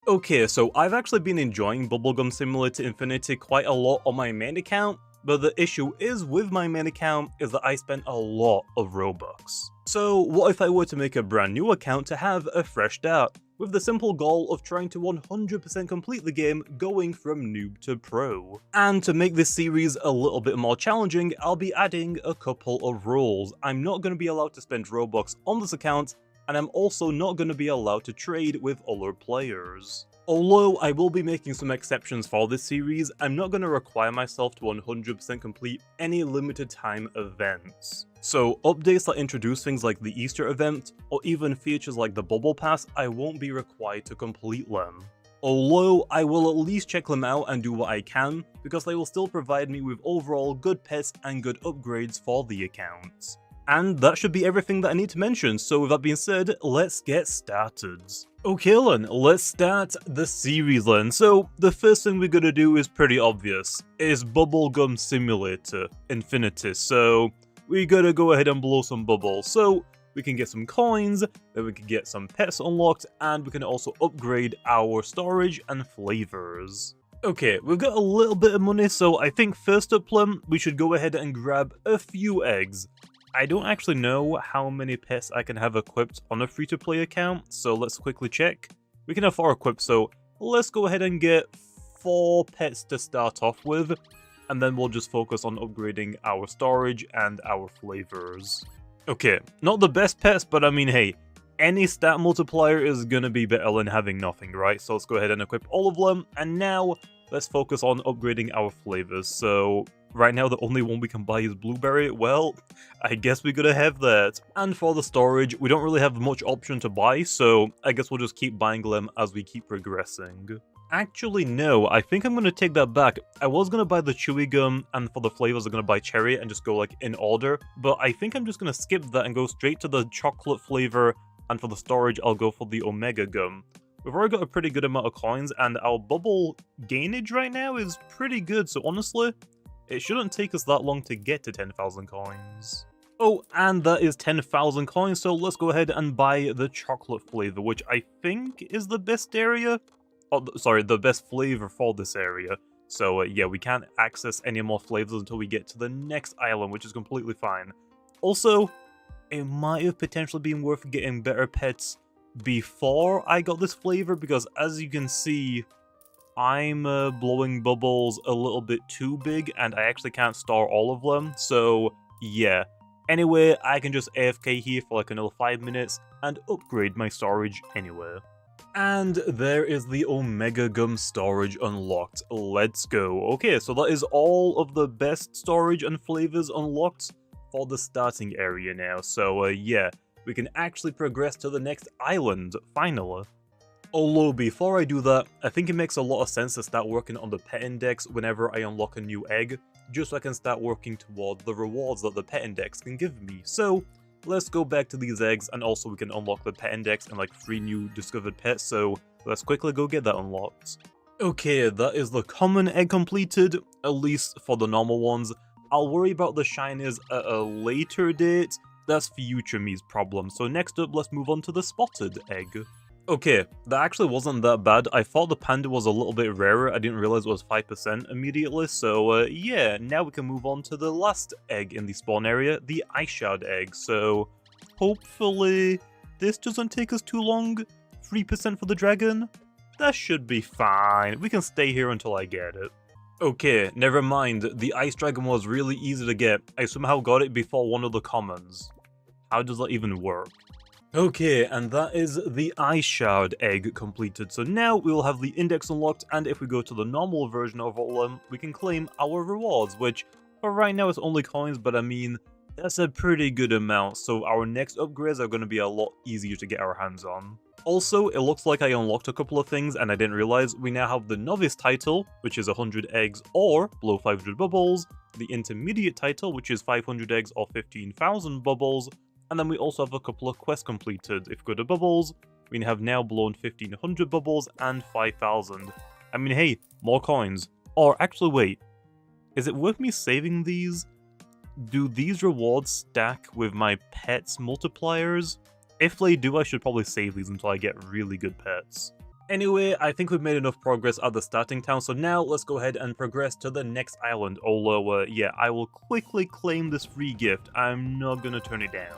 Okay, so I've actually been enjoying Bubblegum Simulator Infinity quite a lot on my main account, but the issue is with my main account is that I spent a lot of Robux. So what if I were to make a brand new account to have a fresh start, with the simple goal of trying to 100% complete the game going from noob to pro. And to make this series a little bit more challenging, I'll be adding a couple of rules. I'm not going to be allowed to spend Robux on this account, and I'm also not going to be allowed to trade with other players. Although I will be making some exceptions for this series, I'm not going to require myself to 100% complete any limited time events. So updates that introduce things like the Easter event, or even features like the Bubble Pass, I won't be required to complete them. Although I will at least check them out and do what I can, because they will still provide me with overall good pets and good upgrades for the accounts. And that should be everything that I need to mention, so with that being said, let's get started. Okay then, let's start the series then. So, the first thing we're gonna do is pretty obvious. It's Bubblegum Simulator Infinity, so we gotta go ahead and blow some bubbles. So, we can get some coins, then we can get some pets unlocked, and we can also upgrade our storage and flavors. Okay, we've got a little bit of money, so I think first up, we should go ahead and grab a few eggs. I don't actually know how many pets I can have equipped on a free-to-play account, so let's quickly check. We can have 4 equipped, so let's go ahead and get 4 pets to start off with, and then we'll just focus on upgrading our storage and our flavors. Okay, not the best pets, but I mean, hey, any stat multiplier is gonna be better than having nothing, right? So let's go ahead and equip all of them, and now let's focus on upgrading our flavors. So right now, the only one we can buy is blueberry. Well, I guess we're gonna have that. And for the storage, we don't really have much option to buy, so I guess we'll just keep buying them as we keep progressing. Actually, no, I think I'm gonna take that back. I was gonna buy the chewy gum, and for the flavors, I'm gonna buy cherry and just go like in order, but I think I'm just gonna skip that and go straight to the chocolate flavor, and for the storage, I'll go for the omega gum. We've already got a pretty good amount of coins, and our bubble gainage right now is pretty good, so honestly, it shouldn't take us that long to get to 10,000 coins. Oh, and that is 10,000 coins, so let's go ahead and buy the chocolate flavor, which I think is the best area. Oh, sorry, the best flavor for this area. So yeah, we can't access any more flavors until we get to the next island, which is completely fine. Also, it might have potentially been worth getting better pets before I got this flavor, because as you can see, I'm blowing bubbles a little bit too big, and I actually can't store all of them, so yeah. Anyway, I can just AFK here for like another 5 minutes, and upgrade my storage anyway. And there is the Omega Gum storage unlocked. Let's go. Okay, so that is all of the best storage and flavors unlocked for the starting area now, so yeah, we can actually progress to the next island, finally. Although before I do that, I think it makes a lot of sense to start working on the pet index whenever I unlock a new egg, just so I can start working toward the rewards that the pet index can give me. So let's go back to these eggs, and also we can unlock the pet index and like 3 new discovered pets, so let's quickly go get that unlocked. Okay, that is the common egg completed, at least for the normal ones. I'll worry about the shinies at a later date. That's future me's problem. So next up, let's move on to the spotted egg. Okay, that actually wasn't that bad. I thought the panda was a little bit rarer. I didn't realize it was 5% immediately. So yeah, now we can move on to the last egg in the spawn area, the ice shard egg. So hopefully this doesn't take us too long. 3% for the dragon. That should be fine. We can stay here until I get it. Okay, never mind. The ice dragon was really easy to get. I somehow got it before one of the commons. How does that even work? Okay, and that is the ice shard egg completed. So now we will have the index unlocked, and if we go to the normal version of all of them, we can claim our rewards, which for right now is only coins, but I mean, that's a pretty good amount, so our next upgrades are going to be a lot easier to get our hands on. Also, it looks like I unlocked a couple of things and I didn't realize. We now have the novice title, which is 100 eggs or blow 500 bubbles, the intermediate title, which is 500 eggs or 15,000 bubbles, and then we also have a couple of quests completed. If we go to bubbles, we have now blown 1500 bubbles and 5000. I mean, hey, more coins. Or actually, wait, is it worth me saving these? Do these rewards stack with my pets multipliers? If they do, I should probably save these until I get really good pets. Anyway, I think we've made enough progress at the starting town, so now let's go ahead and progress to the next island. Although, yeah, I will quickly claim this free gift. I'm not gonna turn it down.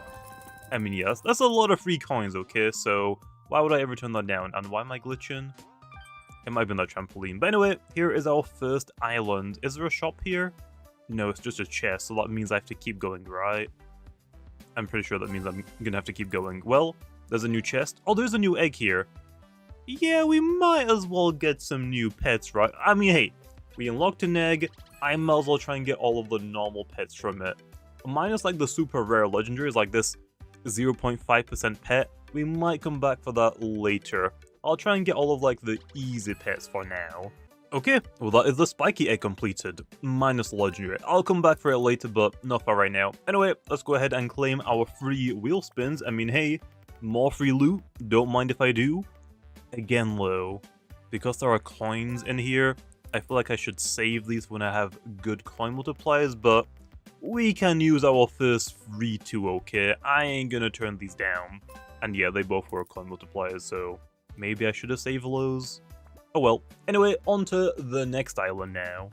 I mean, yes, that's a lot of free coins, okay? So why would I ever turn that down? And why am I glitching? It might be that trampoline. But anyway, here is our first island. Is there a shop here? No, it's just a chest, so that means I have to keep going, right? I'm pretty sure that means I'm gonna have to keep going. Well, there's a new chest. Oh, there's a new egg here. Yeah, we might as well get some new pets, right? I mean, hey, we unlocked an egg. I might as well try and get all of the normal pets from it. Minus like the super rare legendaries, like this 0.5% pet. We might come back for that later. I'll try and get all of like the easy pets for now. Okay, well that is the spiky egg completed, minus legendary. I'll come back for it later, but not for right now. Anyway, let's go ahead and claim our free wheel spins. I mean, hey, more free loot, don't mind if I do. Again, though, because there are coins in here, I feel like I should save these when I have good coin multipliers, but we can use our first free two, okay? I ain't gonna turn these down. And yeah, they both were coin multipliers, so maybe I should have saved those. Oh well. Anyway, on to the next island now.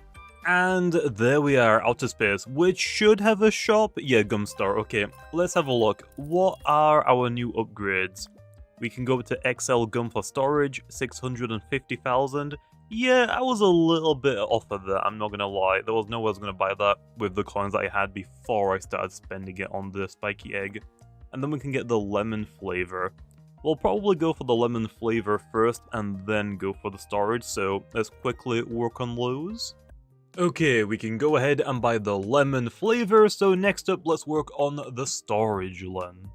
And there we are, outer space, which should have a shop. Yeah, Gumstar. Okay, let's have a look. What are our new upgrades? We can go to XL Gum for storage, 650,000. Yeah, I was a little bit off of that, I'm not gonna lie. There was no way I was gonna buy that with the coins that I had before I started spending it on the spiky egg. And then we can get the lemon flavor. We'll probably go for the lemon flavor first and then go for the storage, so let's quickly work on those. Okay, we can go ahead and buy the lemon flavor, so next up let's work on the storage Len.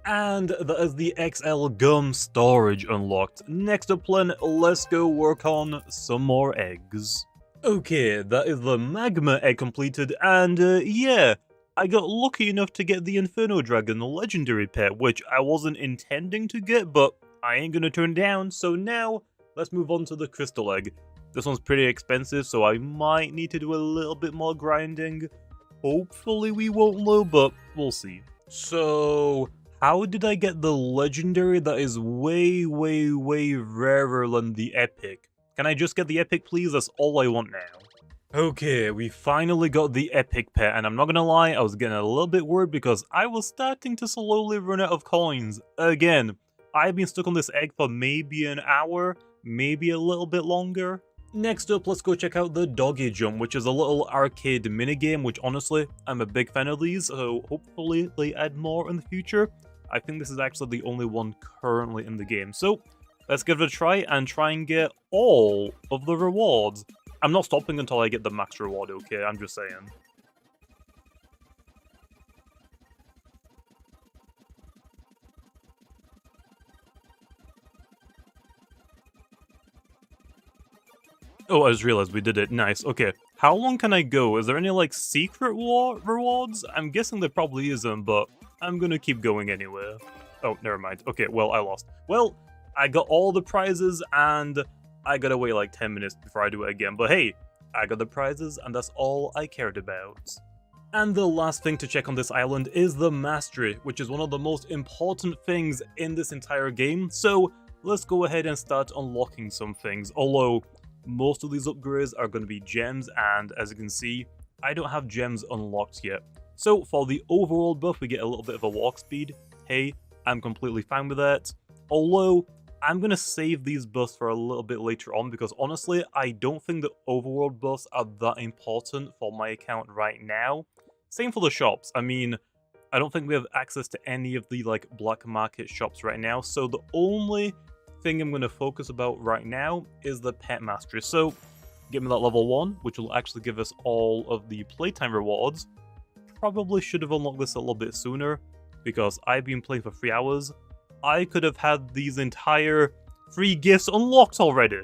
And that is the XL Gum storage unlocked. Next up Len, let's go work on some more eggs. Okay, that is the magma egg completed, and yeah, I got lucky enough to get the Inferno Dragon, the legendary pet, which I wasn't intending to get, but I ain't gonna turn down, so now let's move on to the crystal egg. This one's pretty expensive, so I might need to do a little bit more grinding. Hopefully we won't though, but we'll see. So, how did I get the legendary that is way rarer than the epic? Can I just get the epic, please? That's all I want now. Okay, we finally got the epic pet, and I'm not gonna lie, I was getting a little bit worried because I was starting to slowly run out of coins. Again, I've been stuck on this egg for maybe an hour, maybe a little bit longer. Next up, let's go check out the Doggy Jump, which is a little arcade minigame, which honestly, I'm a big fan of these, so hopefully they add more in the future. I think this is actually the only one currently in the game, so let's give it a try and get all of the rewards. I'm not stopping until I get the max reward, okay? I'm just saying. Oh, I just realized we did it. Nice. Okay. How long can I go? Is there any, like, secret rewards? I'm guessing there probably isn't, but I'm gonna keep going anyway. Oh, never mind. Okay, well, I lost. Well, I got all the prizes, and I gotta wait like 10 minutes before I do it again. But hey, I got the prizes, and that's all I cared about. And the last thing to check on this island is the mastery, which is one of the most important things in this entire game. So let's go ahead and start unlocking some things. Although most of these upgrades are going to be gems, and as you can see, I don't have gems unlocked yet. So for the overall buff, we get a little bit of a walk speed. Hey, I'm completely fine with that. Although I'm going to save these buffs for a little bit later on because honestly, I don't think the overworld buffs are that important for my account right now. Same for the shops. I mean, I don't think we have access to any of the like black market shops right now. So the only thing I'm going to focus about right now is the pet mastery. So give me that level 1, which will actually give us all of the playtime rewards. Probably should have unlocked this a little bit sooner because I've been playing for 3 hours. I could have had these entire free gifts unlocked already.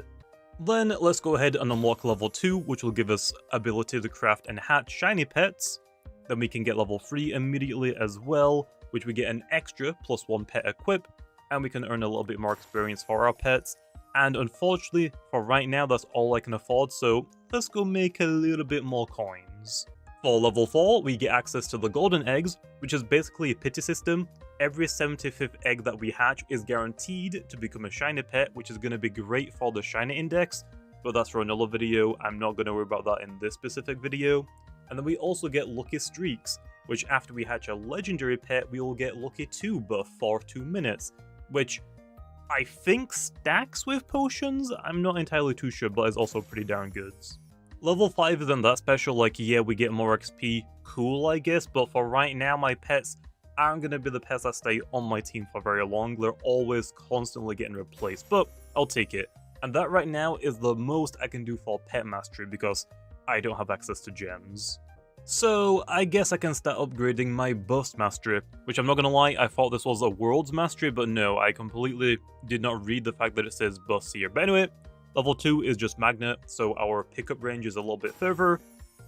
Then let's go ahead and unlock level 2, which will give us ability to craft and hatch shiny pets. Then we can get level 3 immediately as well, which we get an extra +1 pet equip, and we can earn a little bit more experience for our pets. And unfortunately, for right now, that's all I can afford, so let's go make a little bit more coins. For level 4, we get access to the golden eggs, which is basically a pity system. every 75th egg that we hatch is guaranteed to become a shiny pet, which is going to be great for the shiny index, but that's for another video. I'm not going to worry about that in this specific video. And then we also get lucky streaks, which after we hatch a legendary pet, we will get lucky 2, but for 2 minutes, which I think stacks with potions. I'm not entirely too sure, but is also pretty darn good. Level 5 isn't that special, like yeah, we get more XP, cool I guess, but for right now my pets aren't going to be the pets that stay on my team for very long. They're always constantly getting replaced, but I'll take it. And that right now is the most I can do for pet mastery because I don't have access to gems. So I guess I can start upgrading my bust mastery, which I'm not gonna lie, I thought this was a world's mastery, but no, I completely did not read the fact that it says bust here. But anyway, level 2 is just magnet, so our pickup range is a little bit further.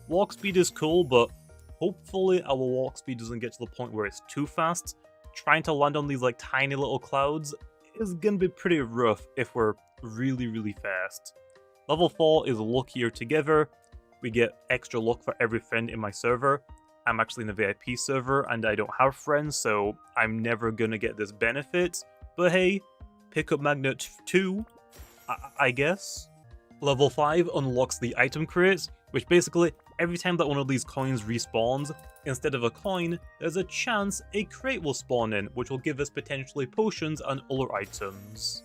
Walk speed is cool, but hopefully our walk speed doesn't get to the point where it's too fast. Trying to land on these like tiny little clouds is gonna be pretty rough if we're really fast. Level 4 is luckier together. We get extra luck for every friend in my server. I'm actually in a VIP server and I don't have friends, so I'm never gonna get this benefit. But hey, pick up magnet 2, I guess. Level 5 unlocks the item crates, which basically every time that one of these coins respawns, instead of a coin, there's a chance a crate will spawn in, which will give us potentially potions and other items.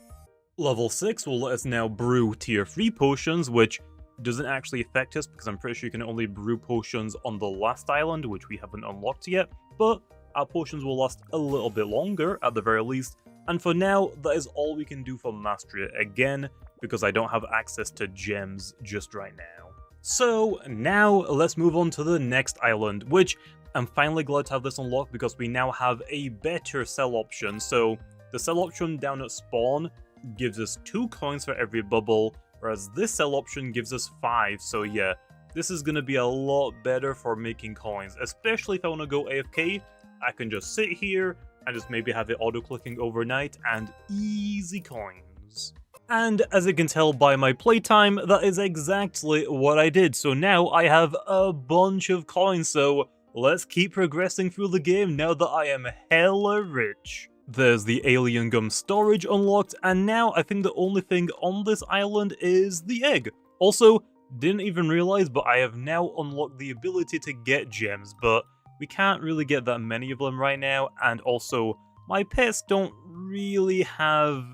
Level 6 will let us now brew tier 3 potions, which doesn't actually affect us because I'm pretty sure you can only brew potions on the last island, which we haven't unlocked yet, but our potions will last a little bit longer at the very least. And for now, that is all we can do for mastery, again, because I don't have access to gems just right now. So now let's move on to the next island, which I'm finally glad to have this unlocked because we now have a better sell option. So the sell option down at spawn gives us 2 coins for every bubble, whereas this sell option gives us 5, so yeah, this is gonna be a lot better for making coins, especially if I want to go AFK. I can just sit here and just maybe have it auto-clicking overnight and easy coins. And as you can tell by my playtime, that is exactly what I did, so now I have a bunch of coins, so let's keep progressing through the game now that I am hella rich. There's the alien gum storage unlocked, and now I think the only thing on this island is the egg. Also, didn't even realize, but I have now unlocked the ability to get gems, but we can't really get that many of them right now, and also, my pets don't really have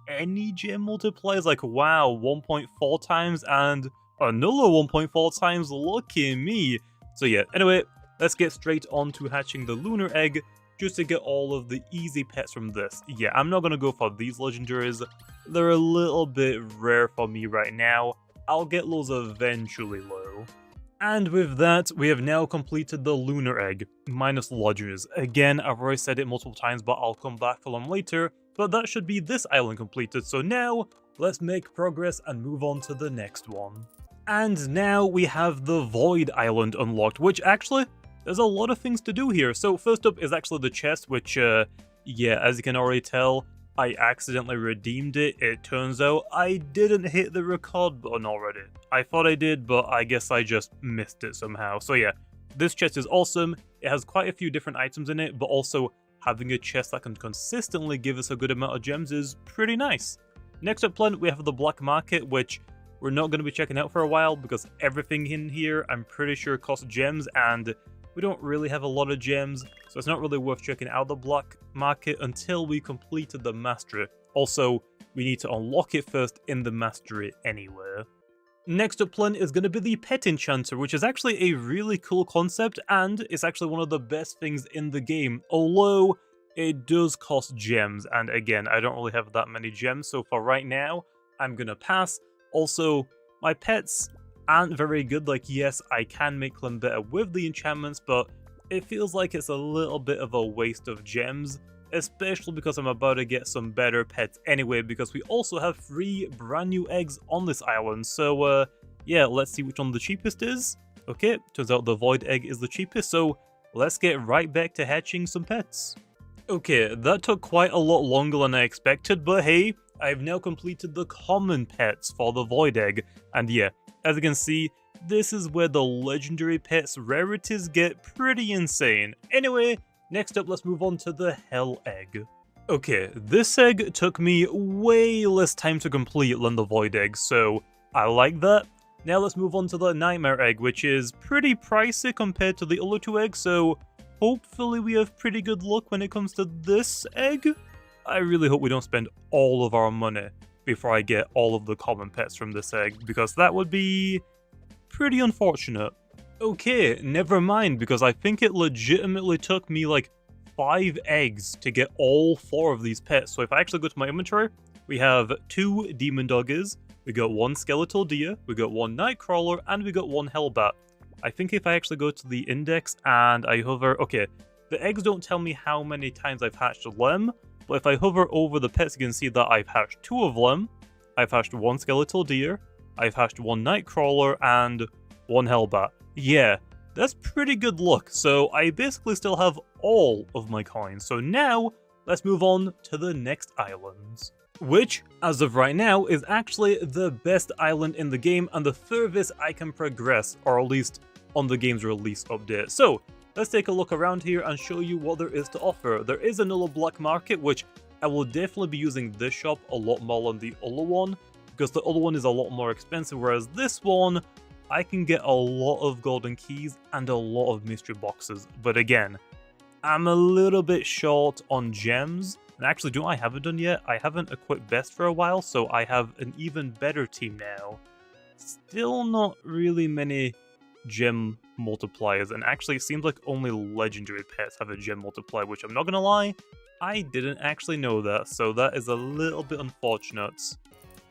any gem multipliers, like wow, 1.4 times and another 1.4 times, lucky me. So yeah, anyway, let's get straight on to hatching the lunar egg, just to get all of the easy pets from this. Yeah, I'm not gonna go for these legendaries. They're a little bit rare for me right now. I'll get those eventually though. And with that, we have now completed the lunar egg, minus lodgers. Again, I've already said it multiple times, but I'll come back for them later. But that should be this island completed, so now, let's make progress and move on to the next one. And now we have the Void Island unlocked, which actually, there's a lot of things to do here. So first up is actually the chest, which, yeah, as you can already tell, I accidentally redeemed it. It turns out I didn't hit the record button already. I thought I did, but I guess I just missed it somehow. So yeah, this chest is awesome. It has quite a few different items in it, but also having a chest that can consistently give us a good amount of gems is pretty nice. Next up, Plant, we have the black market, which we're not going to be checking out for a while because everything in here I'm pretty sure costs gems, and we don't really have a lot of gems, so it's not really worth checking out the black market until we completed the mastery. Also, we need to unlock it first in the mastery anyway. Next up, Plant, is going to be the pet enchanter, which is actually a really cool concept, and it's actually one of the best things in the game, although it does cost gems, and again, I don't really have that many gems, so for right now, I'm going to pass. Also, my pets aren't very good. Like, yes, I can make them better with the enchantments, but it feels like it's a little bit of a waste of gems, especially because I'm about to get some better pets anyway, because we also have 3 brand new eggs on this island. So yeah, let's see which one the cheapest is. Okay, turns out the void egg is the cheapest, so let's get right back to hatching some pets. Okay, that took quite a lot longer than I expected, but hey, I've now completed the common pets for the void egg, and yeah, as you can see, this is where the legendary pets rarities get pretty insane. Anyway, Next up, let's move on to the Hell Egg. Okay, this egg took me way less time to complete than the Void Egg, so I like that. Now let's move on to the Nightmare Egg, which is pretty pricey compared to the other two eggs, so hopefully we have pretty good luck when it comes to this egg. I really hope we don't spend all of our money before I get all of the common pets from this egg, because that would be pretty unfortunate. Okay, never mind, because I think it legitimately took me like 5 eggs to get all 4 of these pets. So if I actually go to my inventory, we have 2 demon doggies, we got 1 skeletal deer, we got 1 nightcrawler, and we got 1 hellbat. I think if I actually go to the index and I hover, okay, the eggs don't tell me how many times I've hatched them, but if I hover over the pets, you can see that I've hatched 2 of them, I've hatched 1 skeletal deer, I've hatched 1 nightcrawler, and 1 hellbat. Yeah, that's pretty good luck, so I basically still have all of my coins. So now, let's move on to the next island. Which, as of right now, is actually the best island in the game and the furthest I can progress, or at least on the game's release update. So, let's take a look around here and show you what there is to offer. There is another black market, which I will definitely be using this shop a lot more than the other one, because the other one is a lot more expensive, whereas this one, I can get a lot of golden keys and a lot of mystery boxes. But again, I'm a little bit short on gems. And actually, do I haven't done yet? I haven't equipped best for a while, so I have an even better team now. Still not really many gem multipliers, and actually it seems like only legendary pets have a gem multiplier, which I'm not gonna lie, I didn't actually know that, so that is a little bit unfortunate.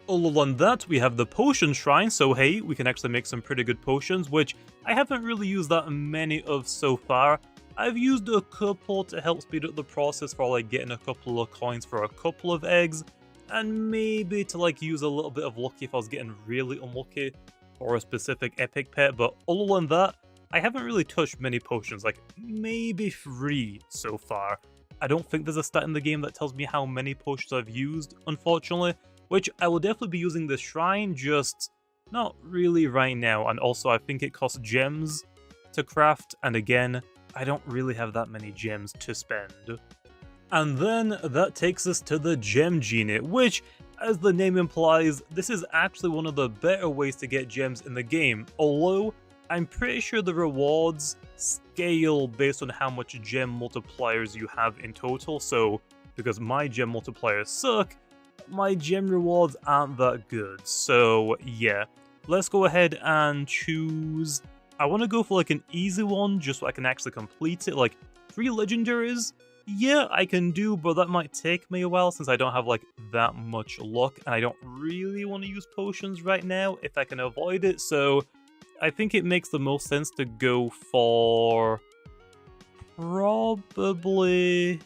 Other than that, we have the potion shrine, so hey, we can actually make some pretty good potions, which I haven't really used that many of so far. I've used a couple to help speed up the process for like getting a couple of coins for a couple of eggs, and maybe to like use a little bit of lucky if I was getting really unlucky for a specific epic pet, but other than that, I haven't really touched many potions, like maybe 3 so far. I don't think there's a stat in the game that tells me how many potions I've used, unfortunately, which I will definitely be using this shrine, just not really right now, and also I think it costs gems to craft, and again, I don't really have that many gems to spend. And then that takes us to the Gem Genie, which, as the name implies, this is actually one of the better ways to get gems in the game, although I'm pretty sure the rewards scale based on how much gem multipliers you have in total, so because my gem multipliers suck, my gem rewards aren't that good. So yeah, let's go ahead and choose. I want to go for like an easy one just so I can actually complete it, like 3 legendaries. Yeah, I can do, but that might take me a while since I don't have like that much luck, and I don't really want to use potions right now if I can avoid it, so I think it makes the most sense to go for probably.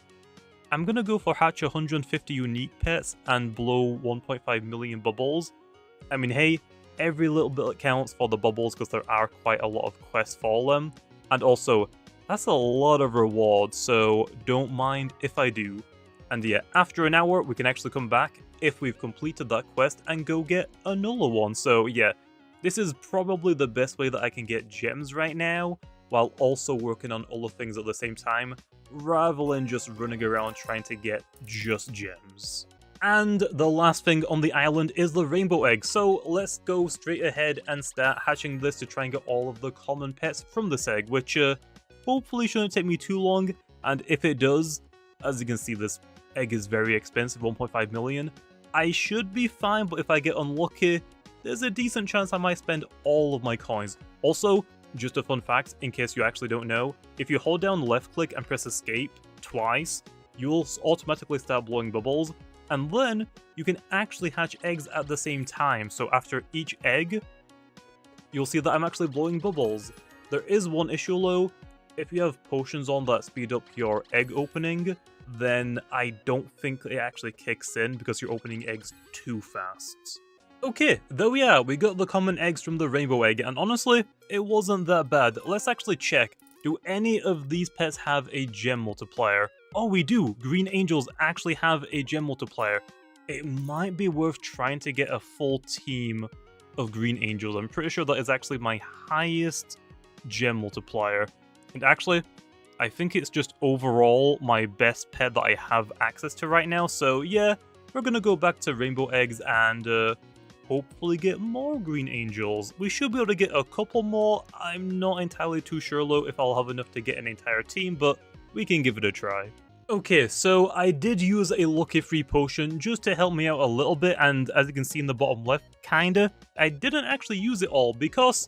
I'm gonna go for hatch 150 unique pets and blow 1.5 million bubbles. I mean, hey, every little bit counts for the bubbles because there are quite a lot of quests for them. And also, that's a lot of rewards, so don't mind if I do. And yeah, after an hour, we can actually come back if we've completed that quest and go get another one. So yeah, this is probably the best way that I can get gems right now, while also working on other things at the same time, rather than just running around trying to get just gems. And the last thing on the island is the rainbow egg, so let's go straight ahead and start hatching this to try and get all of the common pets from this egg, which hopefully shouldn't take me too long, and if it does, as you can see this egg is very expensive, 1.5 million, I should be fine, but if I get unlucky, there's a decent chance I might spend all of my coins. Also, just a fun fact, in case you actually don't know, if you hold down left click and press escape twice, you'll automatically start blowing bubbles, and then you can actually hatch eggs at the same time, so after each egg, you'll see that I'm actually blowing bubbles. There is one issue though, if you have potions on that speed up your egg opening, then I don't think it actually kicks in because you're opening eggs too fast. Okay, there we are, we got the common eggs from the rainbow egg, and honestly, it wasn't that bad. Let's actually check. Do any of these pets have a gem multiplier? Oh, we do! Green angels actually have a gem multiplier. It might be worth trying to get a full team of green angels. I'm pretty sure that is actually my highest gem multiplier. And actually, I think it's just overall my best pet that I have access to right now. So yeah, we're gonna go back to rainbow eggs and hopefully get more green angels. We should be able to get a couple more. I'm not entirely too sure though if I'll have enough to get an entire team, but we can give it a try. Okay, so I did use a lucky free potion just to help me out a little bit, and as you can see in the bottom left, kinda, I didn't actually use it all because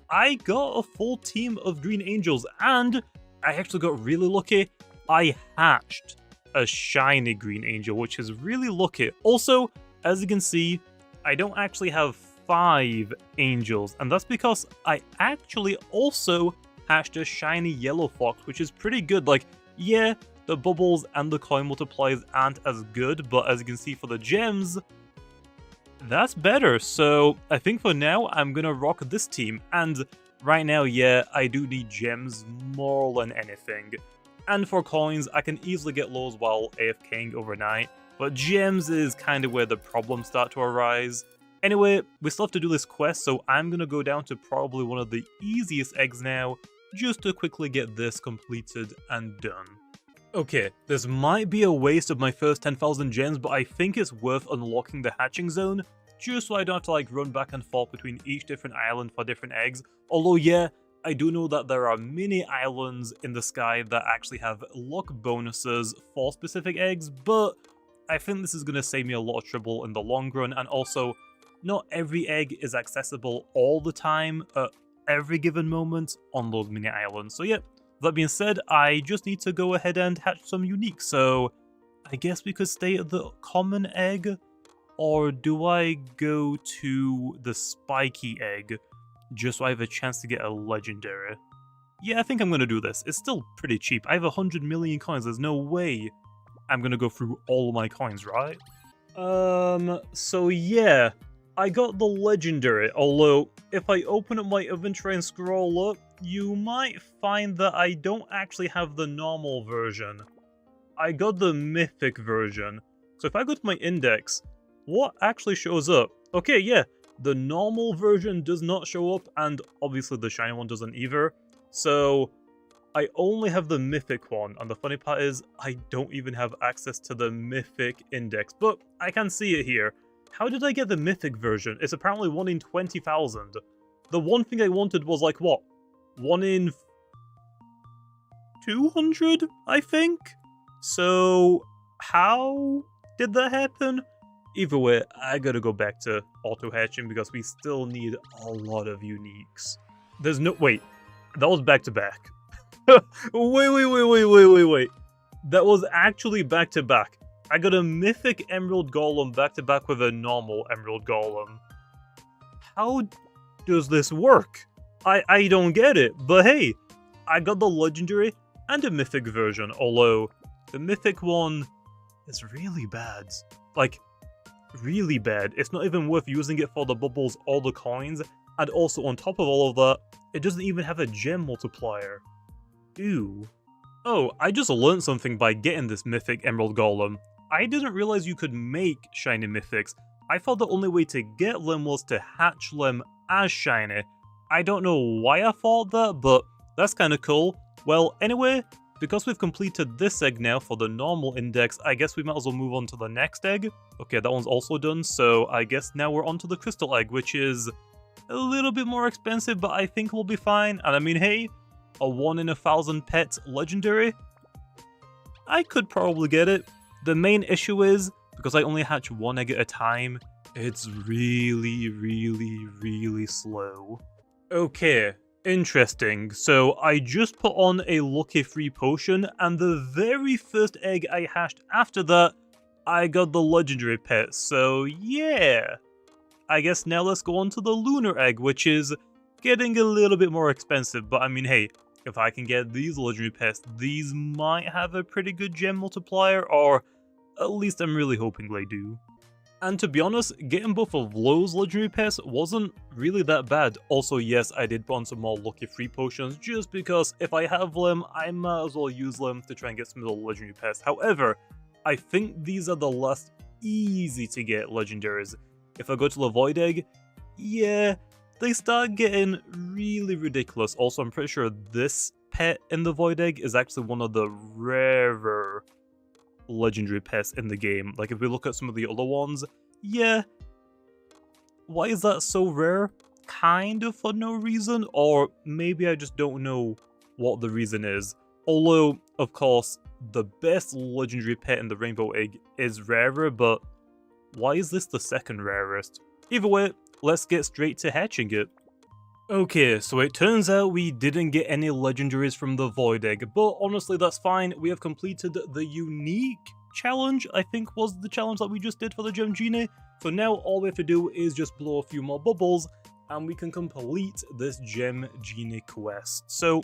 I got a full team of green angels, and I actually got really lucky. I hatched a shiny green angel, which is really lucky. Also, as you can see, I don't actually have 5 angels, and that's because I actually also hatched a shiny yellow fox, which is pretty good. Like, yeah, the bubbles and the coin multipliers aren't as good, but as you can see for the gems, that's better. So I think for now, I'm gonna rock this team. And right now, yeah, I do need gems more than anything. And for coins, I can easily get those while AFKing overnight, but gems is kind of where the problems start to arise. Anyway, we still have to do this quest, so I'm gonna go down to probably one of the easiest eggs now, just to quickly get this completed and done. Okay, this might be a waste of my first 10,000 gems, but I think it's worth unlocking the hatching zone, just so I don't have to like run back and forth between each different island for different eggs. Although yeah, I do know that there are many islands in the sky that actually have luck bonuses for specific eggs, but I think this is going to save me a lot of trouble in the long run, and also, not every egg is accessible all the time at every given moment on those mini islands. So yeah, that being said, I just need to go ahead and hatch some unique, so I guess we could stay at the common egg, or do I go to the spiky egg, just so I have a chance to get a legendary? Yeah, I think I'm gonna do this. It's still pretty cheap. I have 100 million coins, there's no way I'm gonna go through all of my coins, right? So yeah, I got the legendary, although if I open up my inventory and scroll up, you might find that I don't actually have the normal version. I got the mythic version. So if I go to my index, what actually shows up? Okay, yeah, the normal version does not show up, and obviously the shiny one doesn't either. So I only have the mythic one, and the funny part is I don't even have access to the mythic index, but I can see it here. How did I get the mythic version? It's apparently 1 in 20,000. The one thing I wanted was like, what? 1 in 200, I think? So, how did that happen? Either way, I gotta go back to auto-hatching because we still need a lot of uniques. There's no- wait, that was back-to-back. Wait. That was actually back-to-back. I got a mythic emerald golem back-to-back with a normal emerald golem. How does this work? I don't get it, but hey, I got the legendary and a mythic version, although the mythic one is really bad. Like, really bad. It's not even worth using it for the bubbles or the coins, and also on top of all of that, it doesn't even have a gem multiplier. Ew. Oh, I just learned something by getting this mythic emerald golem. I didn't realize you could make shiny mythics. I thought the only way to get them was to hatch them as shiny. I don't know why I thought that, but that's kinda cool. Well, anyway, because we've completed this egg now for the normal index, I guess we might as well move on to the next egg. Okay, that one's also done, so I guess now we're on to the crystal egg, which is a little bit more expensive, but I think we'll be fine. And I mean, hey, a 1 in 1,000 pet legendary? I could probably get it. The main issue is, because I only hatch 1 egg at a time, it's really slow. Okay, interesting. So I just put on a lucky free potion, and the very first egg I hatched after that, I got the legendary pet. So yeah, I guess now let's go on to the lunar egg, which is getting a little bit more expensive. But I mean, hey, if I can get these legendary pets, these might have a pretty good gem multiplier, or at least I'm really hoping they do. And to be honest, getting both of those legendary pets wasn't really that bad. Also, yes, I did put on some more lucky free potions, just because if I have them, I might as well use them to try and get some of the legendary pets. However, I think these are the last easy to get legendaries. If I go to the void egg, yeah, they start getting really ridiculous. Also, I'm pretty sure this pet in the Void Egg is actually one of the rarer legendary pets in the game. Like, if we look at some of the other ones, yeah, why is that so rare? Kind of for no reason, or maybe I just don't know what the reason is. Although, of course, the best legendary pet in the Rainbow Egg is rarer, but why is this the second rarest? Either way, let's get straight to hatching it. Okay, so it turns out we didn't get any legendaries from the Void Egg, but honestly that's fine. We have completed the unique challenge, I think was the challenge that we just did for the Gem Genie. So now all we have to do is just blow a few more bubbles, and we can complete this Gem Genie quest. So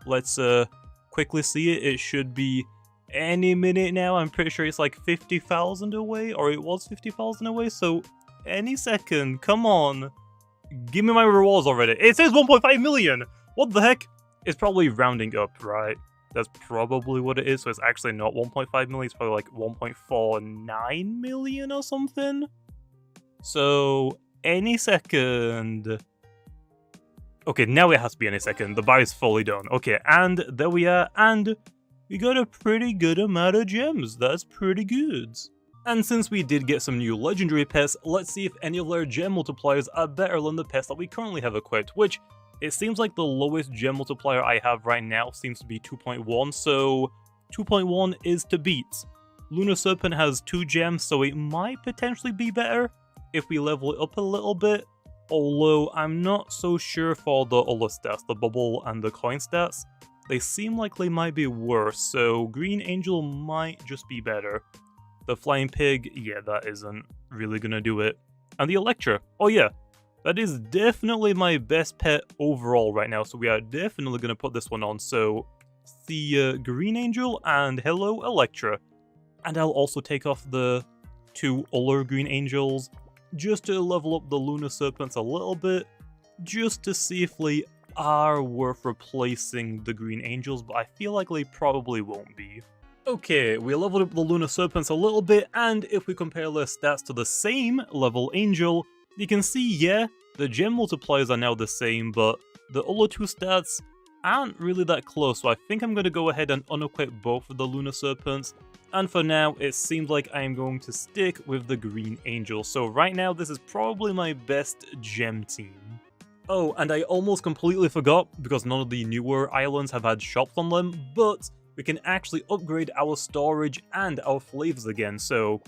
let's quickly see it. It should be any minute now. I'm pretty sure it's like 50,000 away, or it was 50,000 away, so any second, come on. Give me my rewards already. It says 1.5 million! What the heck? It's probably rounding up, right? That's probably what it is, so it's actually not 1.5 million, it's probably like 1.49 million or something. So, any second. Okay, now it has to be any second. The buy is fully done. Okay, and there we are, and we got a pretty good amount of gems. That's pretty good. And since we did get some new legendary pets, let's see if any of their gem multipliers are better than the pets that we currently have equipped, which it seems like the lowest gem multiplier I have right now seems to be 2.1, so 2.1 is to beat. Lunar Serpent has 2 gems, so it might potentially be better if we level it up a little bit, although I'm not so sure for the other stats, the bubble and the coin stats. They seem like they might be worse, so Green Angel might just be better. The Flying Pig, yeah, that isn't really gonna do it. And the Electra, oh yeah, that is definitely my best pet overall right now, so we are definitely gonna put this one on. So, the Green Angel and hello Electra. And I'll also take off the 2 other Green Angels, just to level up the Lunar Serpents a little bit, just to see if they are worth replacing the Green Angels, but I feel like they probably won't be. Okay, we leveled up the Lunar Serpents a little bit, and if we compare their stats to the same level Angel, you can see, yeah, the gem multipliers are now the same, but the other 2 stats aren't really that close, so I think I'm going to go ahead and unequip both of the Lunar Serpents, and for now, it seems like I am going to stick with the Green Angel, so right now this is probably my best gem team. Oh, and I almost completely forgot, because none of the newer islands have had shops on them, but we can actually upgrade our storage and our flavors again. So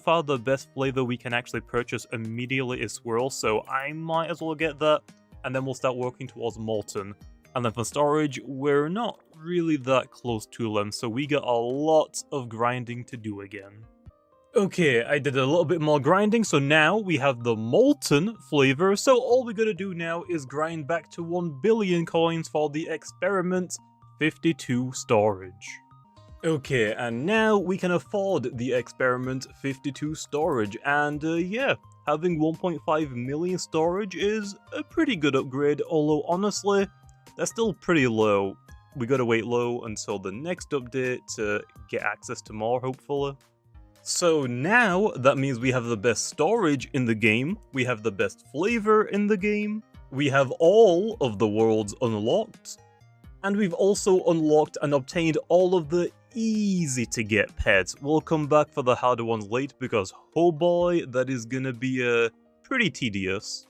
far the best flavor we can actually purchase immediately is Swirl, so I might as well get that, and then we'll start working towards Molten. And then for storage, we're not really that close to them, so we got a lot of grinding to do again. Okay, I did a little bit more grinding, so now we have the Molten flavor, so all we gotta do now is grind back to 1 billion coins for the experiment 52 storage. Okay, and now we can afford the experiment 52 storage, and yeah, having 1.5 million storage is a pretty good upgrade, although honestly, that's still pretty low. We gotta wait low until the next update to get access to more, hopefully. So now, that means we have the best storage in the game, we have the best flavor in the game, we have all of the worlds unlocked, and we've also unlocked and obtained all of the easy to get pets. We'll come back for the harder ones late because, oh boy, that is gonna be pretty tedious.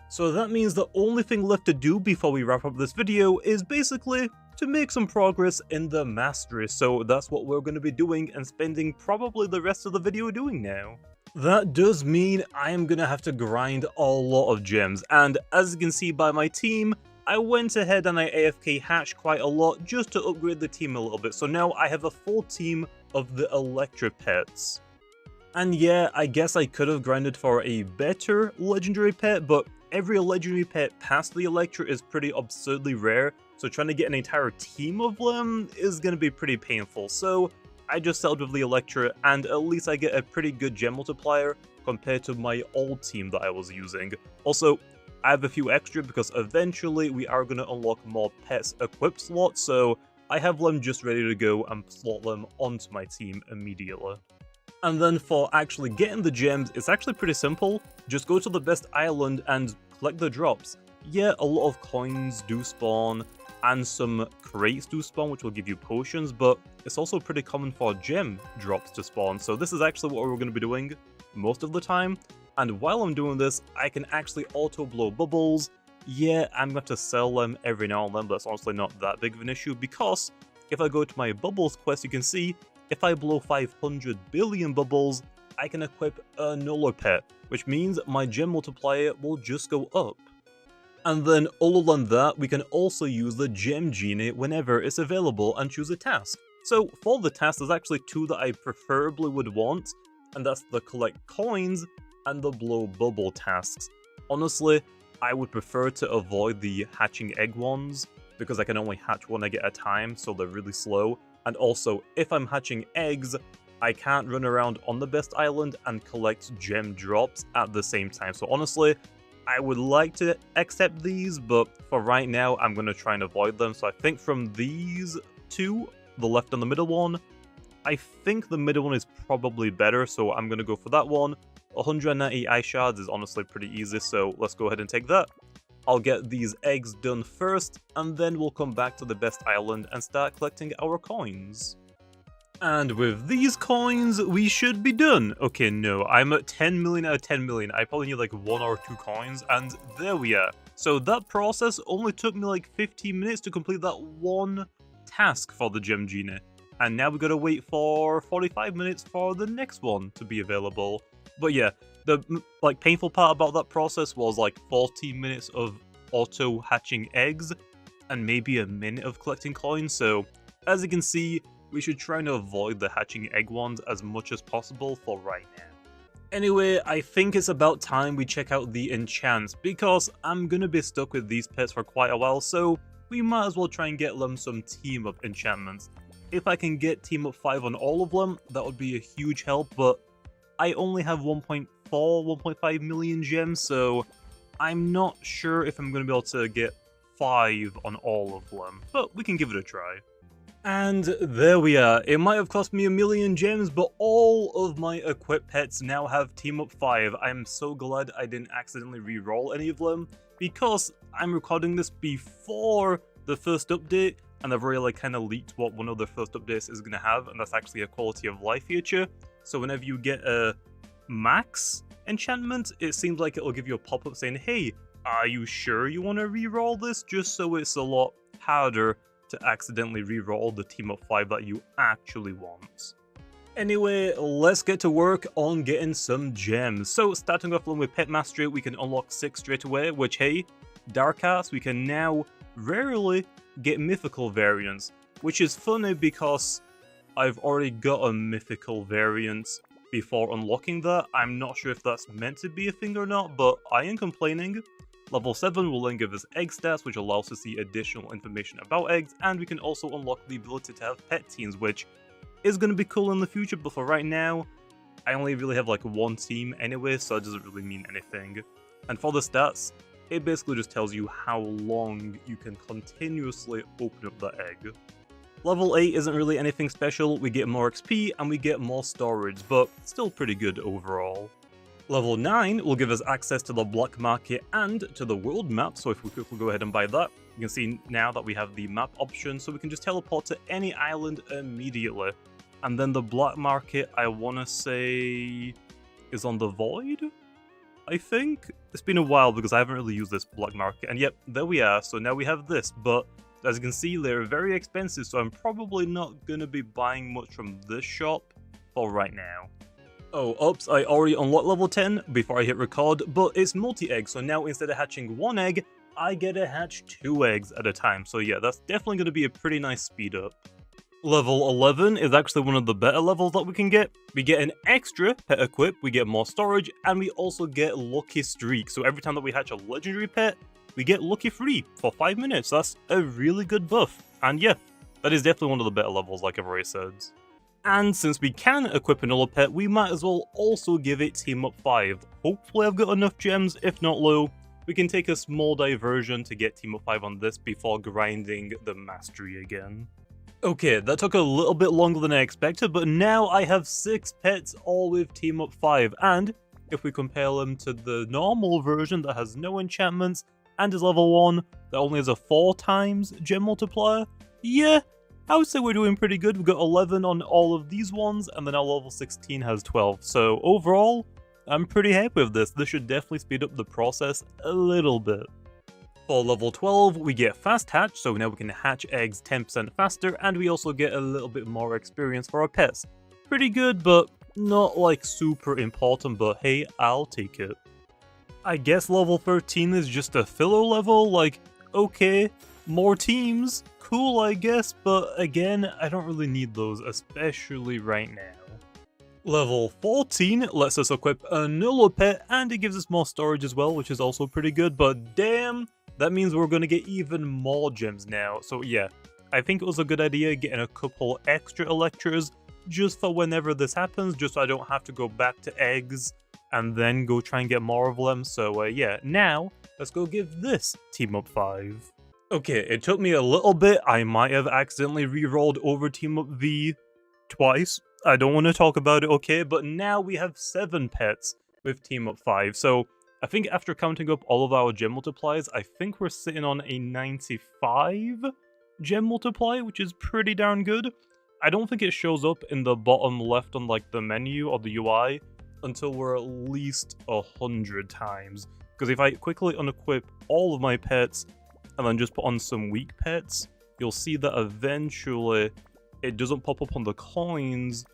So that means the only thing left to do before we wrap up this video is basically to make some progress in the mastery. So that's what we're gonna be doing and spending probably the rest of the video doing now. That does mean I am gonna have to grind a lot of gems, and as you can see by my team, I went ahead and I AFK hatched quite a lot just to upgrade the team a little bit, so now I have a full team of the Electra pets. And yeah, I guess I could have grinded for a better legendary pet, but every legendary pet past the Electra is pretty absurdly rare, so trying to get an entire team of them is going to be pretty painful, so I just settled with the Electra, and at least I get a pretty good gem multiplier compared to my old team that I was using. Also, I have a few extra because eventually we are going to unlock more pets equipped slots, so I have them just ready to go and slot them onto my team immediately. And then for actually getting the gems, it's actually pretty simple. Just go to the best island and collect the drops. Yeah, a lot of coins do spawn, and some crates to spawn, which will give you potions, but it's also pretty common for gem drops to spawn, so this is actually what we're going to be doing most of the time. And while I'm doing this, I can actually auto-blow bubbles. Yeah, I'm going to have to sell them every now and then, but it's honestly not that big of an issue, because if I go to my bubbles quest, you can see, if I blow 500 billion bubbles, I can equip a Nuller pet, which means my gem multiplier will just go up. And then other than that, we can also use the Gem Genie whenever it's available and choose a task. So for the task, there's actually two that I preferably would want, and that's the collect coins and the blow bubble tasks. Honestly, I would prefer to avoid the hatching egg ones, because I can only hatch one egg at a time, so they're really slow. And also, if I'm hatching eggs, I can't run around on the best island and collect gem drops at the same time. So honestly, I would like to accept these, but for right now, I'm going to try and avoid them. So I think from these two, the left and the middle one, I think the middle one is probably better, so I'm going to go for that one. 190 ice shards is honestly pretty easy, so let's go ahead and take that. I'll get these eggs done first, and then we'll come back to the best island and start collecting our coins. And with these coins, we should be done. Okay, no, I'm at 10 million out of 10 million. I probably need like 1 or 2 coins, and there we are. So that process only took me like 15 minutes to complete that one task for the Gem Genie. And now we gotta wait for 45 minutes for the next one to be available. But yeah, the like painful part about that process was like 14 minutes of auto hatching eggs and maybe a minute of collecting coins. So as you can see, we should try and avoid the hatching egg ones as much as possible for right now. Anyway, I think it's about time we check out the enchants, because I'm gonna be stuck with these pets for quite a while, so we might as well try and get them some team up enchantments. If I can get team up 5 on all of them, that would be a huge help, but I only have 1.5 million gems, so I'm not sure if I'm gonna be able to get 5 on all of them, but we can give it a try. And there we are. It might have cost me 1,000,000 gems, but all of my equipped pets now have team up 5. I'm so glad I didn't accidentally re-roll any of them, because I'm recording this before the first update, and they've already like kind of leaked what one of the first updates is going to have, and that's actually a quality of life feature. So whenever you get a max enchantment, it seems like it'll give you a pop-up saying, hey, are you sure you want to re-roll this? Just so it's a lot harder to accidentally re-roll the team up 5 that you actually want. Anyway, let's get to work on getting some gems. So starting off with Pet Mastery, we can unlock 6 straight away, which hey, Dark Arts, we can now rarely get mythical variants, which is funny because I've already got a mythical variant before unlocking that. I'm not sure if that's meant to be a thing or not, but I ain't complaining. Level 7 will then give us egg stats, which allows us to see additional information about eggs, and we can also unlock the ability to have pet teams, which is going to be cool in the future, but for right now, I only really have like one team anyway, so it doesn't really mean anything. And for the stats, it basically just tells you how long you can continuously open up that egg. Level 8 isn't really anything special, we get more XP and we get more storage, but still pretty good overall. Level 9 will give us access to the black market and to the world map, so if we quickly go ahead and buy that, you can see now that we have the map option, so we can just teleport to any island immediately. And then the black market, I want to say, is on the Void, I think? It's been a while because I haven't really used this black market, and yep, there we are, so now we have this, but as you can see, they're very expensive, so I'm probably not going to be buying much from this shop for right now. Oh, oops, I already unlocked level 10 before I hit record, but it's multi-egg, so now instead of hatching 1 egg, I get to hatch 2 eggs at a time, so yeah, that's definitely going to be a pretty nice speed up. Level 11 is actually one of the better levels that we can get. We get an extra pet equip, we get more storage, and we also get Lucky Streak, so every time that we hatch a legendary pet, we get Lucky Free for 5 minutes. That's a really good buff, and yeah, that is definitely one of the better levels like I've already said. And since we can equip another pet, we might as well also give it team up 5. Hopefully I've got enough gems, if not low, we can take a small diversion to get team up 5 on this before grinding the mastery again. Okay, that took a little bit longer than I expected, but now I have 6 pets all with team up 5, and if we compare them to the normal version that has no enchantments, and is level 1 that only has a 4 times gem multiplier. Yeah, I would say we're doing pretty good. We've got 11 on all of these ones, and then our level 16 has 12. So overall, I'm pretty happy with this. This should definitely speed up the process a little bit. For level 12, we get fast hatch, so now we can hatch eggs 10% faster, and we also get a little bit more experience for our pets. Pretty good, but not like super important, but hey, I'll take it. I guess level 13 is just a filler level, like, okay, more teams, cool I guess, but again, I don't really need those, especially right now. Level 14 lets us equip a Nullo pet, and it gives us more storage as well, which is also pretty good, but damn, that means we're gonna get even more gems now. So yeah, I think it was a good idea getting a couple extra Electras, just for whenever this happens, just so I don't have to go back to eggs, and then go try and get more of them. So yeah, now, let's go give this Team Up 5. Okay, it took me a little bit. I might have accidentally re-rolled over Team Up V twice. I don't want to talk about it, okay? But now we have 7 pets with Team Up 5. So I think after counting up all of our gem multipliers, I think we're sitting on a 95 gem multiplier, which is pretty darn good. I don't think it shows up in the bottom left on like the menu or the UI until we're at least 100 times. Because if I quickly unequip all of my pets and then just put on some weak pets, you'll see that eventually it doesn't pop up on the coins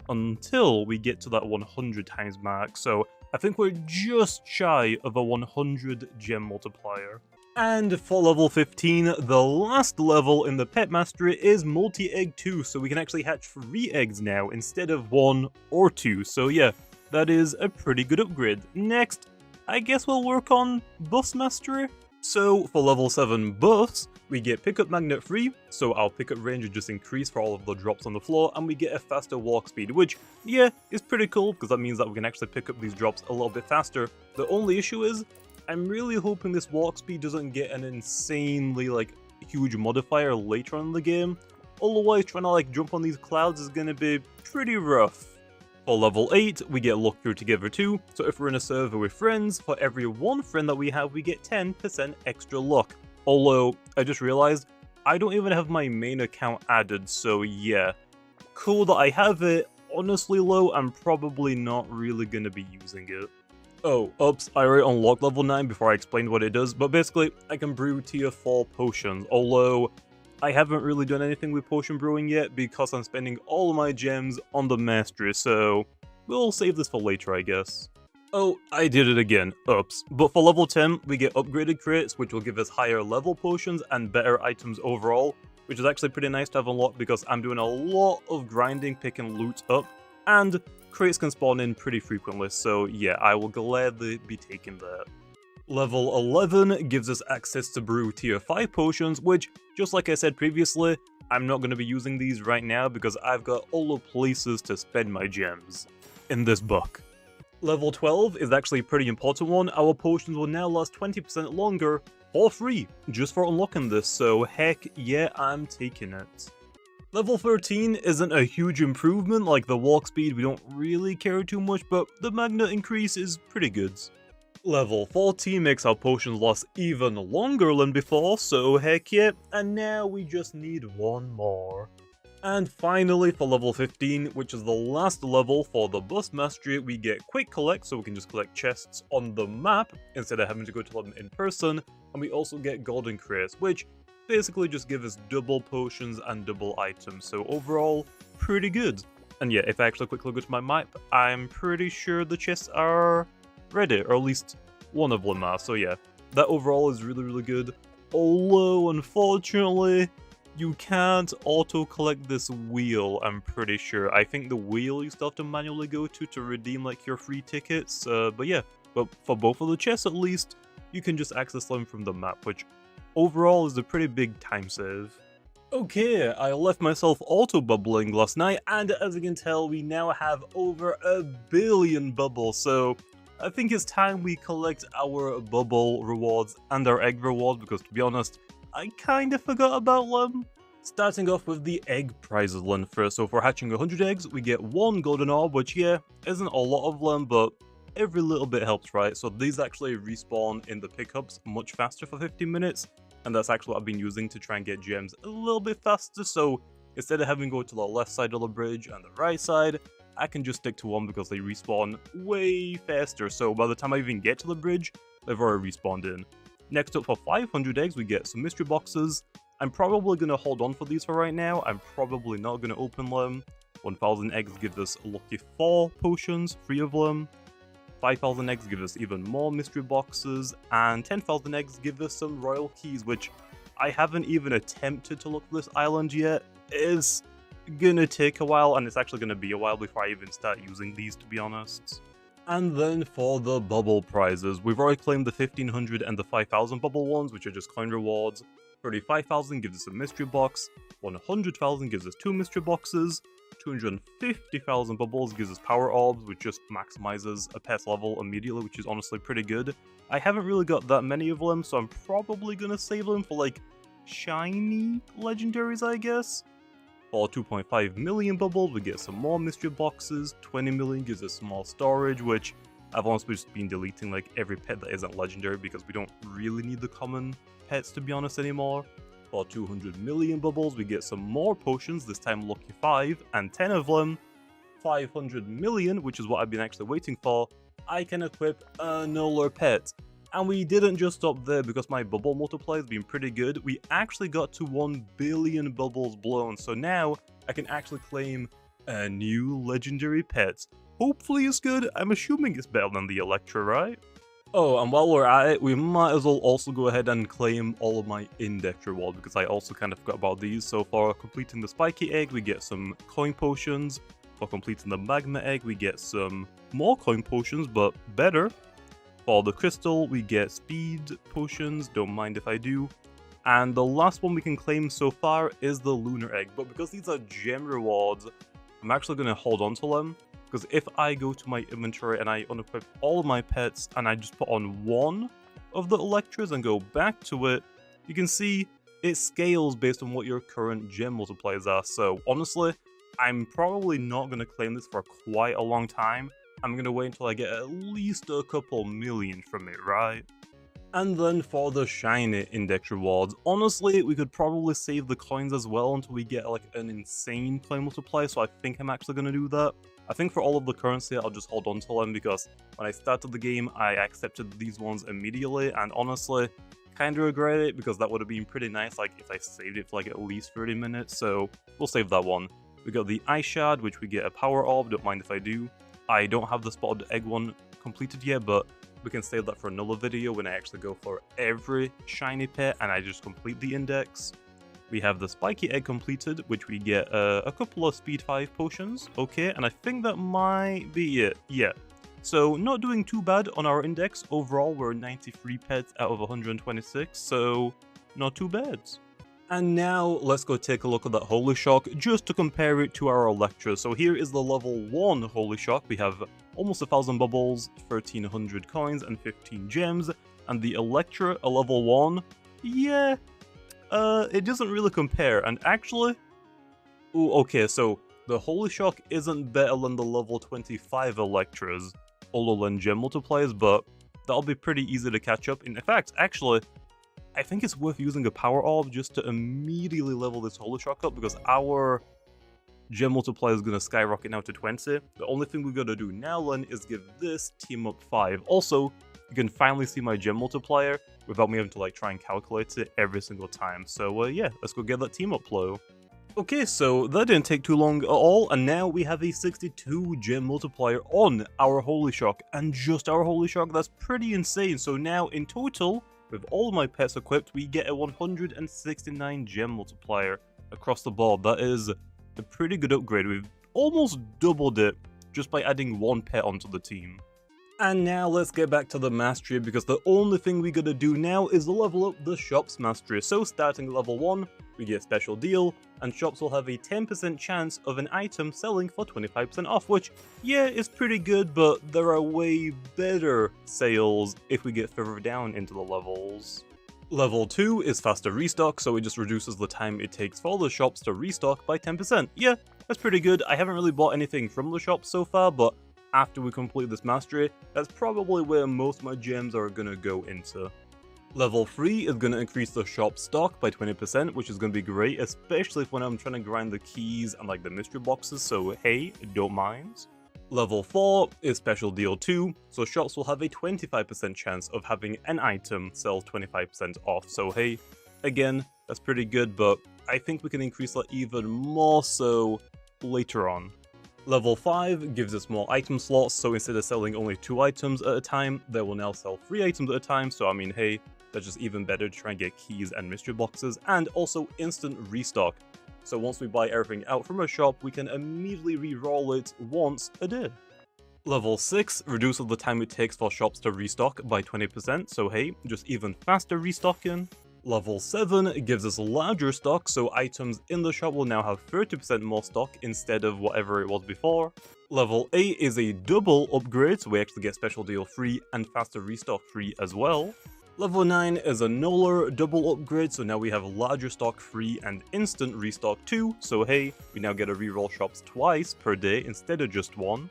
until we get to that 100 times mark. So I think we're just shy of a 100 gem multiplier. And for level 15, the last level in the pet mastery is multi-egg 2, so we can actually hatch 3 eggs now instead of 1 or 2. So yeah, that is a pretty good upgrade. Next, I guess we'll work on bus mastery. So for level 7 buffs, we get pickup magnet 3, so our pickup range is just increased for all of the drops on the floor, and we get a faster walk speed, which, yeah, is pretty cool, because that means that we can actually pick up these drops a little bit faster. The only issue is, I'm really hoping this walk speed doesn't get an insanely, like, huge modifier later on in the game. Otherwise, trying to, like, jump on these clouds is gonna be pretty rough. For level 8, we get luck through together too, so if we're in a server with friends, for every 1 friend that we have, we get 10% extra luck. Although, I just realized, I don't even have my main account added, so yeah. Cool that I have it, honestly though, I'm probably not really gonna be using it. Oh, oops, I already unlocked level 9 before I explained what it does, but basically, I can brew tier 4 potions, although I haven't really done anything with potion brewing yet because I'm spending all of my gems on the mastery, so we'll save this for later, I guess. Oh, I did it again, oops. But for level 10, we get upgraded crates, which will give us higher level potions and better items overall, which is actually pretty nice to have unlocked because I'm doing a lot of grinding, picking loot up, and crates can spawn in pretty frequently, so yeah, I will gladly be taking that. Level 11 gives us access to brew tier 5 potions, which, just like I said previously, I'm not going to be using these right now because I've got all the places to spend my gems in this book. Level 12 is actually a pretty important one. Our potions will now last 20% longer for free, just for unlocking this, so heck yeah, I'm taking it. Level 13 isn't a huge improvement, like the walk speed we don't really care too much, but the magnet increase is pretty good. Level 14 makes our potions last even longer than before, so heck yeah, and now we just need 1 more. And finally, for level 15, which is the last level for the bus mastery, we get quick collect, so we can just collect chests on the map instead of having to go to them in person, and we also get golden crates, which basically just give us double potions and double items, so overall, pretty good. And yeah, if I actually quickly go to my map, I'm pretty sure the chests are ready, or at least one of them are, so yeah, that overall is really good. Although, unfortunately, you can't auto-collect this wheel, I'm pretty sure. I think the wheel you still have to manually go to redeem like your free tickets, but yeah. But for both of the chests at least, you can just access them from the map, which overall is a pretty big time save. Okay, I left myself auto-bubbling last night, and as you can tell, we now have over 1 billion bubbles, so I think it's time we collect our bubble rewards and our egg reward, because to be honest, I kinda forgot about them. Starting off with the egg prizes then first, so for hatching 100 eggs, we get 1 golden orb, which yeah, isn't a lot of them, but every little bit helps, right? So these actually respawn in the pickups much faster for 15 minutes, and that's actually what I've been using to try and get gems a little bit faster. So instead of having to go to the left side of the bridge and the right side, I can just stick to one because they respawn way faster. So by the time I even get to the bridge, they've already respawned in. Next up, for 500 eggs, we get some mystery boxes. I'm probably going to hold on for these for right now. I'm probably not going to open them. 1000 eggs give us a lucky 4 potions, 3 of them. 5000 eggs give us even more mystery boxes. And 10,000 eggs give us some royal keys, which I haven't even attempted to look for this island yet. It's gonna take a while, and it's actually gonna be a while before I even start using these, to be honest. And then for the bubble prizes, we've already claimed the 1500 and the 5000 bubble ones, which are just coin rewards. 35,000 gives us a mystery box, 100,000 gives us 2 mystery boxes, 250,000 bubbles gives us power orbs, which just maximizes a pet's level immediately, which is honestly pretty good. I haven't really got that many of them, so I'm probably gonna save them for like shiny legendaries, I guess. For 2.5 million bubbles, we get some more mystery boxes. 20 million gives us some more storage, which I've honestly just been deleting like every pet that isn't legendary because we don't really need the common pets, to be honest, anymore. For 200 million bubbles, we get some more potions, this time lucky 5, and 10 of them. 500 million, which is what I've been actually waiting for, I can equip another pet. And we didn't just stop there because my bubble multiplier has been pretty good. We actually got to 1 billion bubbles blown, so now I can actually claim a new legendary pet. Hopefully it's good. I'm assuming it's better than the Electra, right? Oh, and while we're at it, we might as well also go ahead and claim all of my index rewards, because I also kind of forgot about these. So for completing the spiky egg, we get some coin potions. For completing the magma egg, we get some more coin potions, but better. For the crystal, we get speed potions, don't mind if I do. And the last one we can claim so far is the lunar egg, but because these are gem rewards, I'm actually going to hold on to them. Because if I go to my inventory and I unequip all of my pets and I just put on one of the Electras and go back to it, you can see it scales based on what your current gem multipliers are. So honestly, I'm probably not going to claim this for quite a long time. I'm going to wait until I get at least a couple million from it, right? And then for the shiny index rewards, honestly, we could probably save the coins as well until we get like an insane coin multiplier, so I think I'm actually going to do that. I think for all of the currency, I'll just hold on to them because when I started the game, I accepted these ones immediately, and honestly, kind of regret it because that would have been pretty nice, like if I saved it for like at least 30 minutes, so we'll save that one. We got the ice shard, which we get a power orb, don't mind if I do. I don't have the spotted egg one completed yet, but we can save that for another video when I actually go for every shiny pet and I just complete the index. We have the spiky egg completed, which we get a couple of speed 5 potions. Okay, and I think that might be it. Yeah. So not doing too bad on our index. Overall, we're 93 pets out of 126, so not too bad. And now let's go take a look at that Holy Shock just to compare it to our Electra. So here is the level 1 Holy Shock. We have almost 1000 bubbles, 1300 coins, and 15 gems. And the Electra, a level 1, yeah, it doesn't really compare. And actually, ooh, okay, so the Holy Shock isn't better than the level 25 Electras, other than gem multipliers, but that'll be pretty easy to catch up. In fact, actually, I think it's worth using a power orb just to immediately level this Holy Shock up because our gem multiplier is going to skyrocket now to 20. The only thing we got to do now then is give this team up 5. Also, you can finally see my gem multiplier without me having to like try and calculate it every single time. So yeah, let's go get that team up low. Okay, so that didn't take too long at all, and now we have a 62 gem multiplier on our Holy Shock, and just our Holy Shock, that's pretty insane. So now in total, with all my pets equipped, we get a 169 gem multiplier across the board. That is a pretty good upgrade. We've almost doubled it just by adding one pet onto the team. And now let's get back to the mastery, because the only thing we gotta do now is level up the shop's mastery. So starting at level 1, we get a special deal, and shops will have a 10% chance of an item selling for 25% off, which, yeah, is pretty good, but there are way better sales if we get further down into the levels. Level 2 is faster restock, so it just reduces the time it takes for the shops to restock by 10%. Yeah, that's pretty good. I haven't really bought anything from the shop so far, but after we complete this mastery, that's probably where most of my gems are gonna go into. Level 3 is going to increase the shop stock by 20%, which is going to be great, especially when I'm trying to grind the keys and like the mystery boxes, so hey, don't mind. Level 4 is special deal 2, so shops will have a 25% chance of having an item sell 25% off, so hey, again, that's pretty good, but I think we can increase that even more so later on. Level 5 gives us more item slots, so instead of selling only 2 items at a time, they will now sell 3 items at a time, so I mean, hey, that's just even better to try and get keys and mystery boxes, and also instant restock. So once we buy everything out from a shop, we can immediately re-roll it once a day. Level 6 reduces the time it takes for shops to restock by 20%, so hey, just even faster restocking. Level 7 gives us larger stock, so items in the shop will now have 30% more stock instead of whatever it was before. Level 8 is a double upgrade, so we actually get special deal free and faster restock free as well. Level 9 is another double upgrade, so now we have larger stock free and instant restock too, so hey, we now get to reroll shops twice per day instead of just one.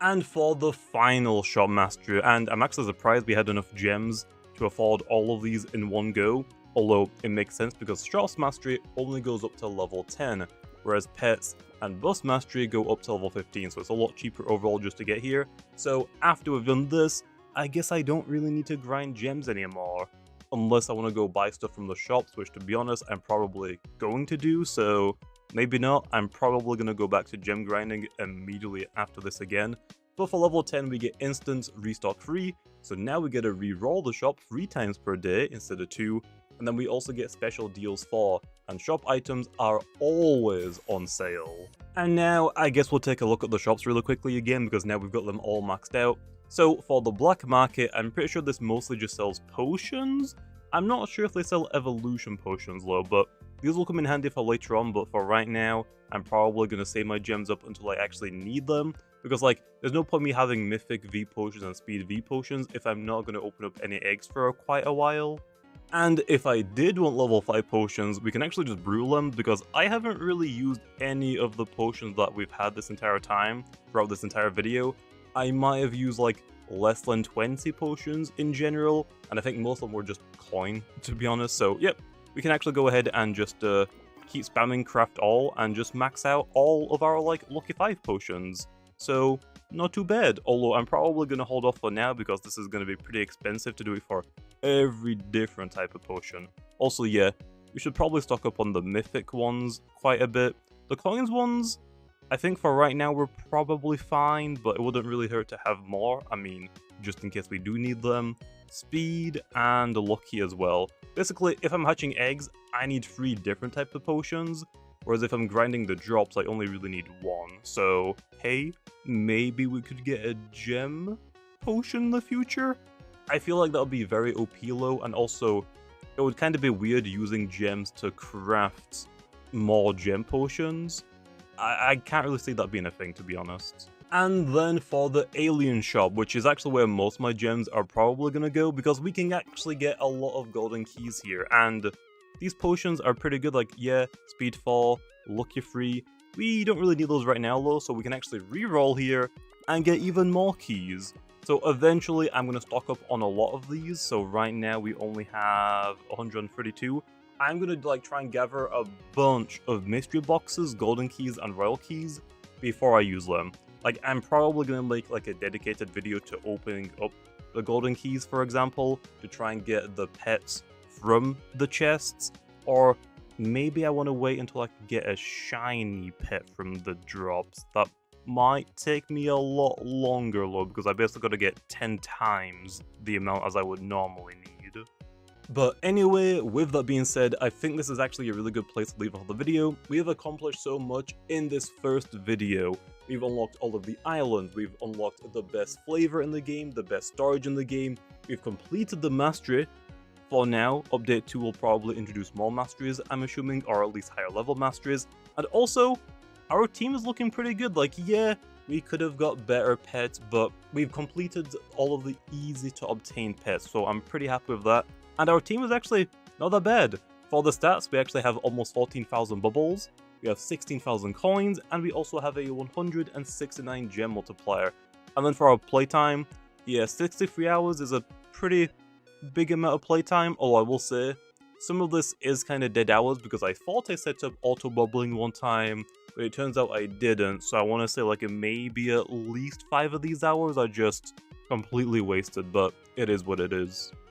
And for the final shop mastery, and I'm actually surprised we had enough gems to afford all of these in one go, although it makes sense because shops mastery only goes up to level 10, whereas pets and bus mastery go up to level 15, so it's a lot cheaper overall just to get here. So after we've done this, I guess I don't really need to grind gems anymore, unless I want to go buy stuff from the shops, which to be honest, I'm probably going to do, so maybe not. I'm probably going to go back to gem grinding immediately after this again. But for level 10, we get instant restock free, so now we get to re-roll the shop 3 times per day instead of 2, and then we also get special deals for, and shop items are always on sale. And now, I guess we'll take a look at the shops really quickly again, because now we've got them all maxed out. So for the black market, I'm pretty sure this mostly just sells potions. I'm not sure if they sell evolution potions though, but these will come in handy for later on, but for right now, I'm probably going to save my gems up until I actually need them, because like, there's no point me having mythic V potions and speed V potions if I'm not going to open up any eggs for quite a while. And if I did want level 5 potions, we can actually just brew them, because I haven't really used any of the potions that we've had this entire time, throughout this entire video. I might have used like less than 20 potions in general, and I think most of them were just coin, to be honest, so yep, we can actually go ahead and just keep spamming craft all, and just max out all of our like lucky 5 potions. So, not too bad, although I'm probably going to hold off for now, because this is going to be pretty expensive to do it for every different type of potion. Also, yeah, we should probably stock up on the mythic ones quite a bit. The coins ones, I think for right now we're probably fine, but it wouldn't really hurt to have more. I mean, just in case we do need them. Speed and lucky as well. Basically, if I'm hatching eggs, I need 3 different types of potions, whereas if I'm grinding the drops, I only really need 1. So, hey, maybe we could get a gem potion in the future? I feel like that would be very OP low, and also, it would kind of be weird using gems to craft more gem potions. I can't really see that being a thing, to be honest. And then for the alien shop, which is actually where most of my gems are probably going to go, because we can actually get a lot of golden keys here, and these potions are pretty good, like, yeah, speed 4, lucky 3. We don't really need those right now though, so we can actually re-roll here and get even more keys. So eventually I'm going to stock up on a lot of these, so right now we only have 132. I'm going to like try and gather a bunch of mystery boxes, golden keys, and royal keys before I use them. Like, I'm probably going to make like a dedicated video to opening up the golden keys, for example, to try and get the pets from the chests, or maybe I want to wait until I can get a shiny pet from the drops. That might take me a lot longer though, because I basically got to get 10 times the amount as I would normally need. But anyway, with that being said, I think this is actually a really good place to leave off the video. We have accomplished so much in this first video. We've unlocked all of the islands, we've unlocked the best flavor in the game, the best storage in the game, we've completed the mastery. For now, update 2 will probably introduce more masteries, I'm assuming, or at least higher level masteries. And also, our team is looking pretty good. Like, yeah, we could have got better pets, but we've completed all of the easy to obtain pets, so I'm pretty happy with that. And our team is actually not that bad. For the stats, we actually have almost 14,000 bubbles, we have 16,000 coins, and we also have a 169 gem multiplier. And then for our playtime, yeah, 63 hours is a pretty big amount of playtime, although I will say, some of this is kind of dead hours because I thought I set up auto bubbling one time, but it turns out I didn't, so I want to say like maybe at least 5 of these hours are just completely wasted, but it is what it is.